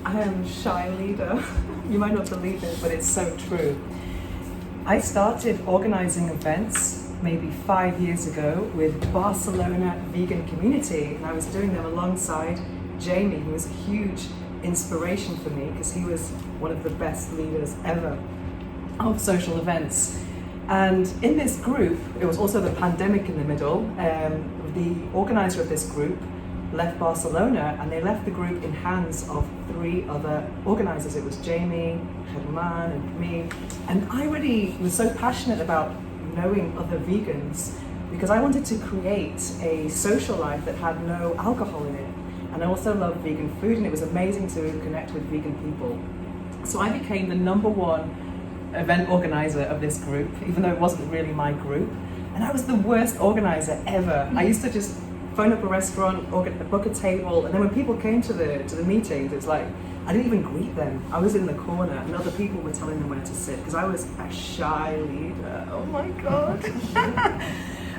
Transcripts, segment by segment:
I am shy leader. You might not believe it, but it's so true. I started organizing events maybe 5 years ago with Barcelona Vegan Community, and I was doing them alongside Jamie, who was a huge inspiration for me because he was one of the best leaders ever of social events. And in this group, it was also the pandemic in the middle. The organizer of this group left Barcelona, and they left the group in hands of 3 other organizers. It was Jamie, Herman, and me. And I really was so passionate about knowing other vegans because I wanted to create a social life that had no alcohol in it. And I also love vegan food, and it was amazing to connect with vegan people. So I became the #1 event organizer of this group, even though it wasn't really my group. And I was the worst organizer ever. I used to just phone up a restaurant, book a table, and then when people came to the meetings, it's like, I didn't even greet them. I was in the corner, and other people were telling them where to sit, because I was a shy leader. Oh my God.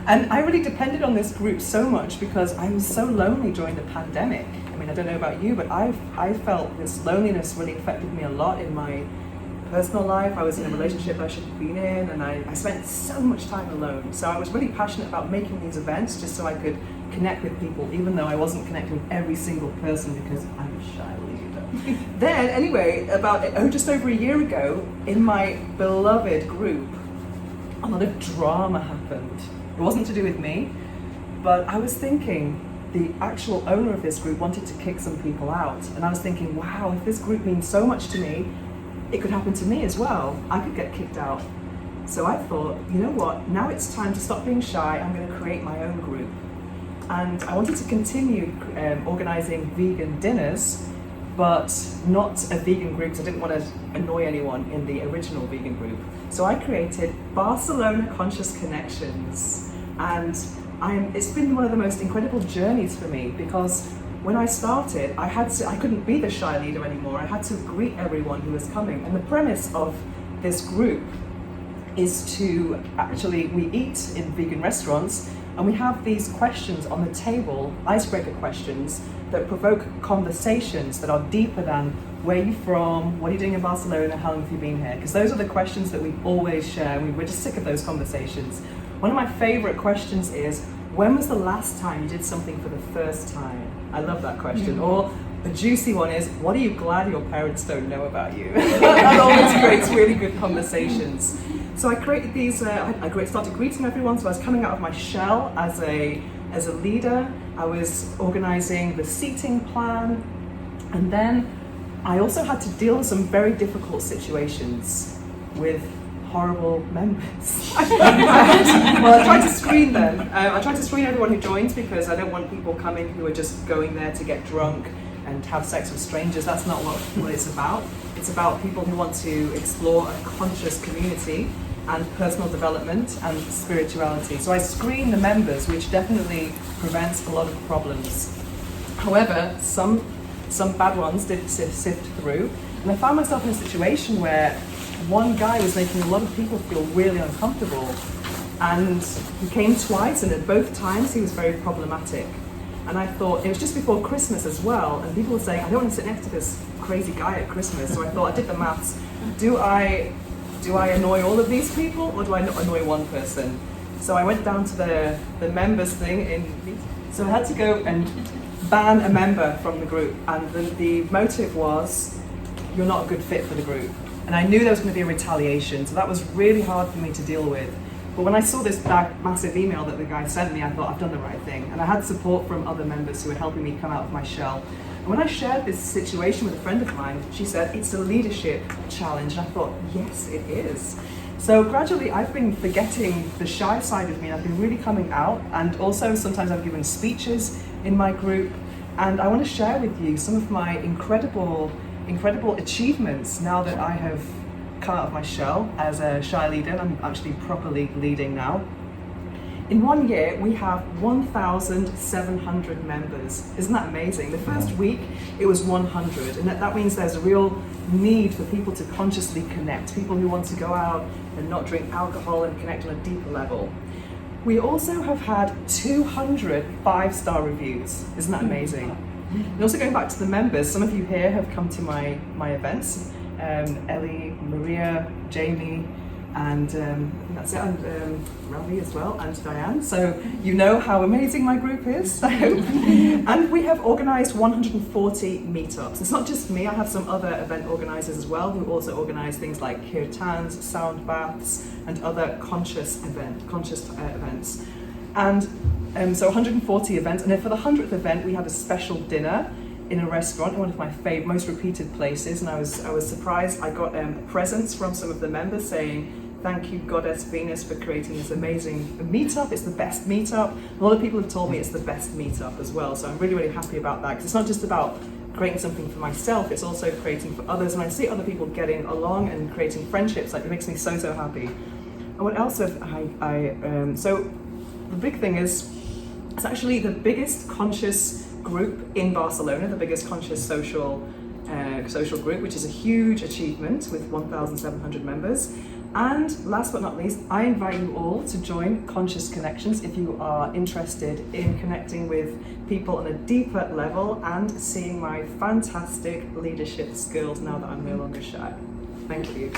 And I really depended on this group so much because I was so lonely during the pandemic. I mean, I don't know about you, but I felt this loneliness really affected me a lot in my personal life. I was in a relationship I shouldn't have been in, and I spent so much time alone. So I was really passionate about making these events just so I could connect with people, even though I wasn't connecting with every single person because I'm a shy leader. Then, anyway, about just over a year ago, in my beloved group, a lot of drama happened. It wasn't to do with me, but I was thinking the actual owner of this group wanted to kick some people out. And I was thinking, wow, if this group means so much to me, it could happen to me as well. I could get kicked out. So I thought, you know what, now it's time to stop being shy. I'm going to create my own group. And I wanted to continue organizing vegan dinners, but not a vegan group because I didn't want to annoy anyone in the original vegan group. So I created Barcelona Conscious Connections. And it's been one of the most incredible journeys for me because when I started, I couldn't be the shy leader anymore. I had to greet everyone who was coming. And the premise of this group is to actually, we eat in vegan restaurants, and we have these questions on the table, icebreaker questions, that provoke conversations that are deeper than where are you from, what are you doing in Barcelona, how long have you been here? Because those are the questions that we always share. We're just sick of those conversations. One of my favorite questions is, when was the last time you did something for the first time? I love that question. Or a juicy one is, what are you glad your parents don't know about you? That always creates really good conversations. So I created these, I started greeting everyone, so I was coming out of my shell as a leader. I was organizing the seating plan, and then I also had to deal with some very difficult situations with horrible members. I tried to screen them. I tried to screen everyone who joins because I don't want people coming who are just going there to get drunk and have sex with strangers. That's not what it's about. It's about people who want to explore a conscious community and personal development and spirituality. So I screen the members, which definitely prevents a lot of problems. However, some bad ones did sift through, and I found myself in a situation where one guy was making a lot of people feel really uncomfortable, and he came twice, and at both times he was very problematic. And I thought, it was just before Christmas as well, and people were saying, I don't want to sit next to this crazy guy at Christmas. So I thought, I did the maths. Do I annoy all of these people, or do I annoy one person? So I went down to the members thing so I had to go and ban a member from the group, and the motive was, you're not a good fit for the group. And I knew there was going to be a retaliation, so that was really hard for me to deal with. But when I saw this massive email that the guy sent me, I thought, I've done the right thing. And I had support from other members who were helping me come out of my shell. And when I shared this situation with a friend of mine, she said, it's a leadership challenge. And I thought, yes, it is. So gradually, I've been forgetting the shy side of me, and I've been really coming out. And also, sometimes I've given speeches in my group. And I want to share with you some of my incredible achievements now that I have come out of my shell as a shy leader, and I'm actually properly leading now. In 1 year, we have 1,700 members. Isn't that amazing? The first week, it was 100, and that means there's a real need for people to consciously connect, people who want to go out and not drink alcohol and connect on a deeper level. We also have had 200 5-star reviews. Isn't that amazing? And also going back to the members, some of you here have come to my events. Ellie, Maria, Jamie, and that's it, and Ravi as well, and Diane. So you know how amazing my group is, I hope. And we have organised 140 meetups. It's not just me, I have some other event organisers as well who also organise things like kirtans, sound baths, and other conscious events. And so 140 events, and then for the 100th event we had a special dinner in a restaurant in one of my most repeated places, and I was surprised. I got presents from some of the members saying, thank you Goddess Venus for creating this amazing meetup, it's the best meetup. A lot of people have told me it's the best meetup as well, so I'm really, really happy about that, because it's not just about creating something for myself, it's also creating for others, and I see other people getting along and creating friendships, like it makes me so, so happy. And what else have so the big thing is, it's actually the biggest conscious group in Barcelona, the biggest conscious social group, which is a huge achievement with 1,700 members. And last but not least, I invite you all to join Conscious Connections if you are interested in connecting with people on a deeper level and seeing my fantastic leadership skills now that I'm no longer shy. Thank you.